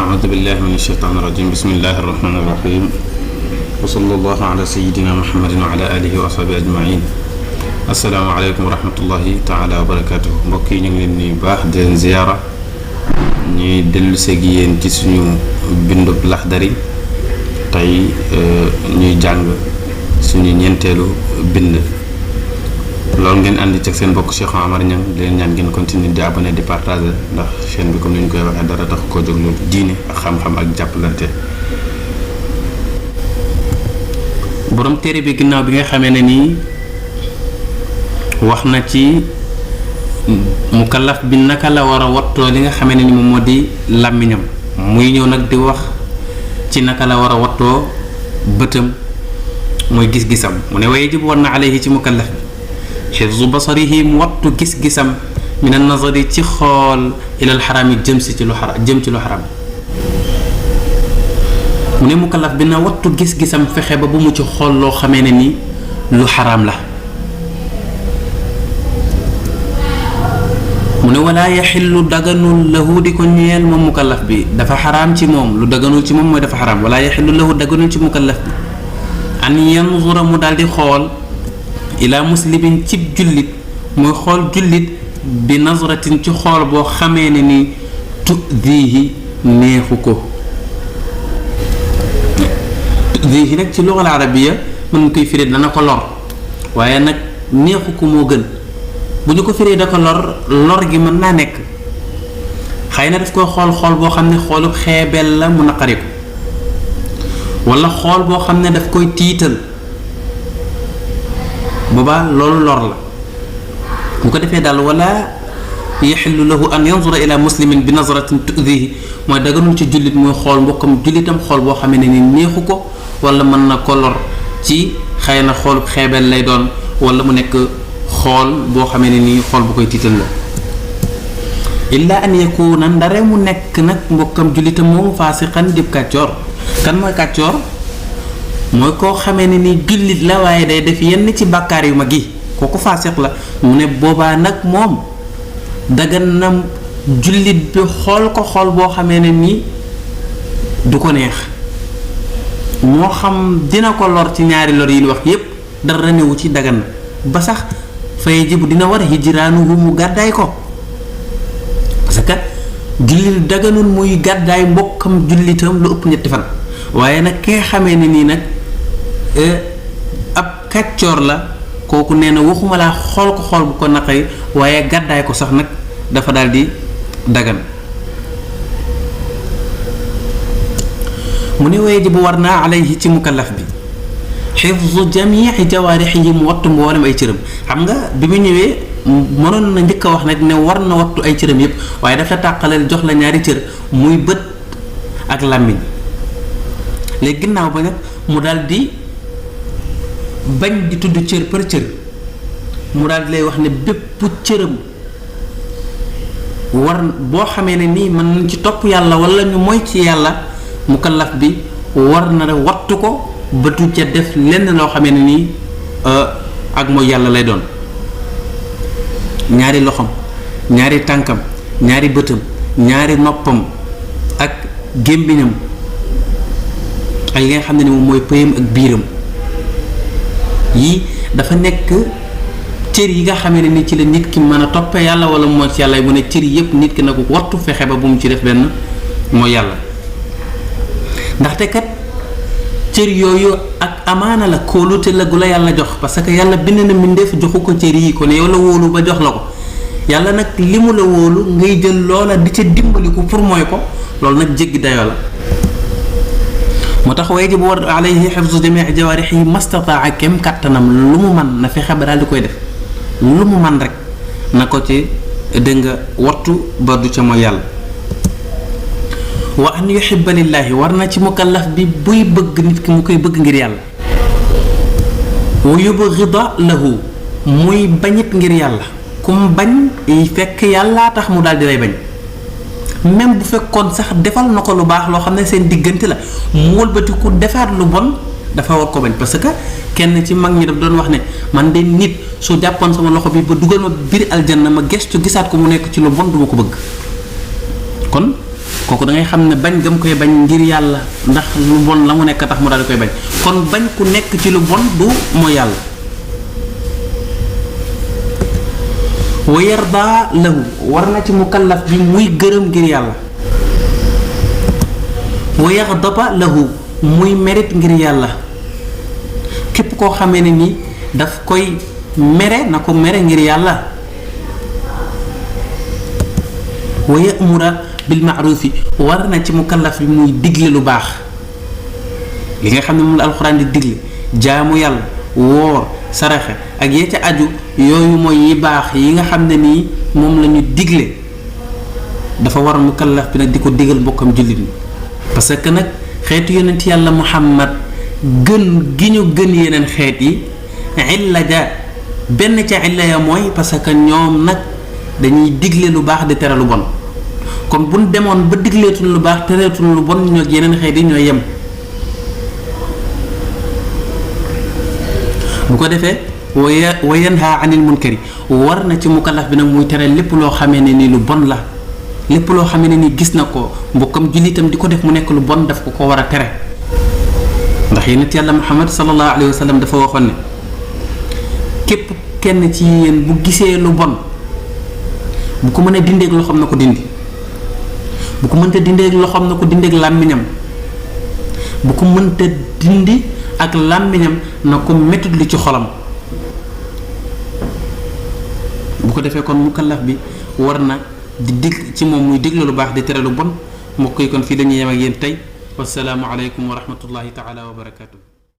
أعوذ بالله من الشيطان الرجيم بسم الله الرحمن الرحيم وصلى الله على سيدنا محمد وعلى آله وصحبه أجمعين السلام عليكم ورحمة الله تعالى وبركاته mbokk yi ñu ngi leen nuyu baax di leen ziyaara ñuy dellu seeg yéen ci suñu bindub Laxdari tey ñuy jàng suñu ñeenteelu bind loolu ngeen àndi ci seen mbokk Cheikh Omar Niang di leen ñaan ngeen continuer di abonné di partager ndax chaîne bi comme ni ñu koy waxee dara tax koo jóg lu diine ak xam-xam ak jàppalante. borom téere bi ginnaaw bi nga xamee ne nii wax na ci mukallaf bi naka la war a wattoo li nga xamee ne ni moom moo di làmmiñam muy ñëw nag di wax ci naka la war a wattoo bëtam mooy gis-gisam mu ne waaye jib war na alayhi ci mukallaf bi xifzu basarihi mu wattu gis-gisam min an nazari ci xool ilal xaraam yi jëm ci lu xaraam mu ne mukallaf bi na wattu gis-gisam fexe ba bu mu ci xool loo xamee ne ni lu xaraam la mu ne walaa yaxillu daganul lahu di ko ñeel moom mukallaf bi dafa xaraam ci moom lu daganul ci moom mooy dafa xaraam walaa yaxillu lahu daganul ci mukallaf bi an yanzura mu daal di xool ila muslimin cib jullit muy xool jullit bi nazratin ci xool boo xamee ne ni tudihi neexu ko tudihi nag ci lugal arabiya mën nga koy firee dana ko lor waaye nag neexu ko moo gën bu ñu ko firee da ko lor gi mën naa nekk xëy na daf koy xool boo xam ne xoolub xeebel la mu naqari ko wala xool boo xam ne daf koy tiital boobaa loolu lor la bu ko defee daal wala yaxillu lahu an yanzura ila muslimin bi nazratin tudihi mooy daganul ci jullit muy xool mbokkam jullitam xool boo xamee ne ni neexu ko wala mën na ko lor ci xëy na xoolub xeebel lay doon wala mu nekk xool boo xamee ne nii xool bu koy tiital la illa an yakuna ndare mu nekk nag mbokkam jullitam moomu faasiqan dib kàccoor kan mooy kàccoor mooy koo xamee ne ni jullit la waaye day def yenn ci bàkkaar yu mag yi kooku faasiq la mu ne boobaa nag moom dagan na jullit bi xool ko xool boo xamee ne ni du ko neex moo xam dina ko lor ci ñaari lor yi ñu wax yépp dara newu ci dagan na ba sax fay jibu dina war a hijraanuhu mu gàddaay ko parce que jullit daganul muy gàddaay mbokkam jullitam lu ëpp ñetti fan waaye nag ki nga xamee ne nii nag ab kàccoor la kooku nee na waxuma laa xool ko xool bu ko naqari waaye gàddaay ko sax nag dafa daal di dagan mu ne waaye ji bu war naa alayhi ci mukallaf bi xifzu jamii jawaarihi mu wattu mboolem ay cëram xam nga bi mu ñëwee mënoon na njëkk a wax nag ne war na wattu ay cëram yépp waaye dafa tàqaleel jox la ñaari cër muy bët ak làmmiñ léegi ginnaaw ba nag mu daal di bañ di tudd cër par cër mu daal di lay wax ne bépp cëram war boo xamee ne nii mën nañ ci topp yàlla wala ñu moy ci yàlla mukallaf bi war na wattu ko ba du ca def lenn loo xamee ne nii ak mooy yàlla lay doon ñaari loxom ñaari tànkam ñaari bëtam ñaari noppam ak gémmiñam ak li nga xam ne ni moom mooy pëyam ak biiram yii dafa nekk cër yi nga xamee ne ni ci la nit ki mën a toppee yàlla wala mooy ci yàlla mu ne cër yépp nit ki na ko wattu fexe ba bu mu ci def benn mooy yàlla ndaxte kat cër yooyu ak amaana la kóolute la gu la yàlla jox parce que yàlla bind na mbindeef joxu ko cër yi ko ne yow la wóolu ba jox la ko yàlla nag li mu la wóolu ngay jël loola di ca dimbaliku pour mooy ko loolu nag jéggi dayoo la moo tax waaye ji bu war alayhi xifzu jamii jawaarihi mastataa kem kàttanam lu mu man na fexe ba daal di koy def lu mu man rek na ko ci dégg nga wattu ba du ca mooy yàlla wa an yuhibba lillaahi war na ci mukallaf bi buy bëgg nit ki mu koy bëgg ngir yàlla wa yubghida lahu muy bañit ngir yàlla kum bañ fekk yàllaa tax mu daal di lay bañ même bu fekkoon sax defal na ko lu baax loo xam ne seen diggante la mu wëlbatiku defaat lu bon dafa war ko bañ parce que kenn ci mag ñi daf doon wax ne man de nit su jàppoon sama loxo bi ba dugal ma biir aljanna ma gestu gisaat ko mu nekk ci lu bon duma ko bëgg kon kooku da ngay xam ne bañ gam koy bañ ngir yàlla ndax lu bon la mu nekk tax mu daal di koy bañ kon bañ ku nekk ci lu bon du mooy yàlla. wa yarda lahu war na ci mukallaf bi muy gërëm ngir yàlla. wa yaxdaba lahu muy mérite ngir yàlla képp koo xamee ne ni daf koy mere na ko mere ngir yàlla. wa ya'mura bil ma'rufi war na ci mukallaf bi muy digle lu baax li nga xam ne moom la alxuraan di digle jaamu yàlla woor saraxe ak yee ca aju yooyu mooy yi baax yi nga xam ne nii moom la ñu digle dafa war mukallaf bi nag di ko digal mbokkam jullit ñi parce que nag xeetu yonent yàlla Muhammad gën gi ñu gën yeneen xeet yi illa ja benn ca illa ya mooy parce que ñoom nag dañuy digle lu baax di tere lu bon kon bu ñu demoon ba digleetul lu baax tereetul lu bon ñoo yeneen xeet yi ñooy yem. bu ko defee wa yanha anil munkari war na ci mukallaf bi nag muy tere lépp loo xamee ne ni lu bon la lépp loo xamee ne ni gis na ko mbokkam jullitam di ko def mu nekk lu bon daf ko war a tere ndax yonent yàlla Muhammad sallallahu alayhi wa sallam dafa waxoon ne képp kenn ci yéen bu gisee lu bon bu ko mën a dindeeg loxoom na ko dindi bu ko mënta dindeeg loxoom na ko dindeeg làmmiñam bu ko mënta dindi ak làmmiñam na ko mettit lu ci xolam bu ko defee kon mukallaf bi war na di dig ci moom muy digle lu baax di tere lu bon mbokk yi kon fii dañuy yem ak yéen tey wasalaamu aleykum wa rahmatullahi taala wa barakatuh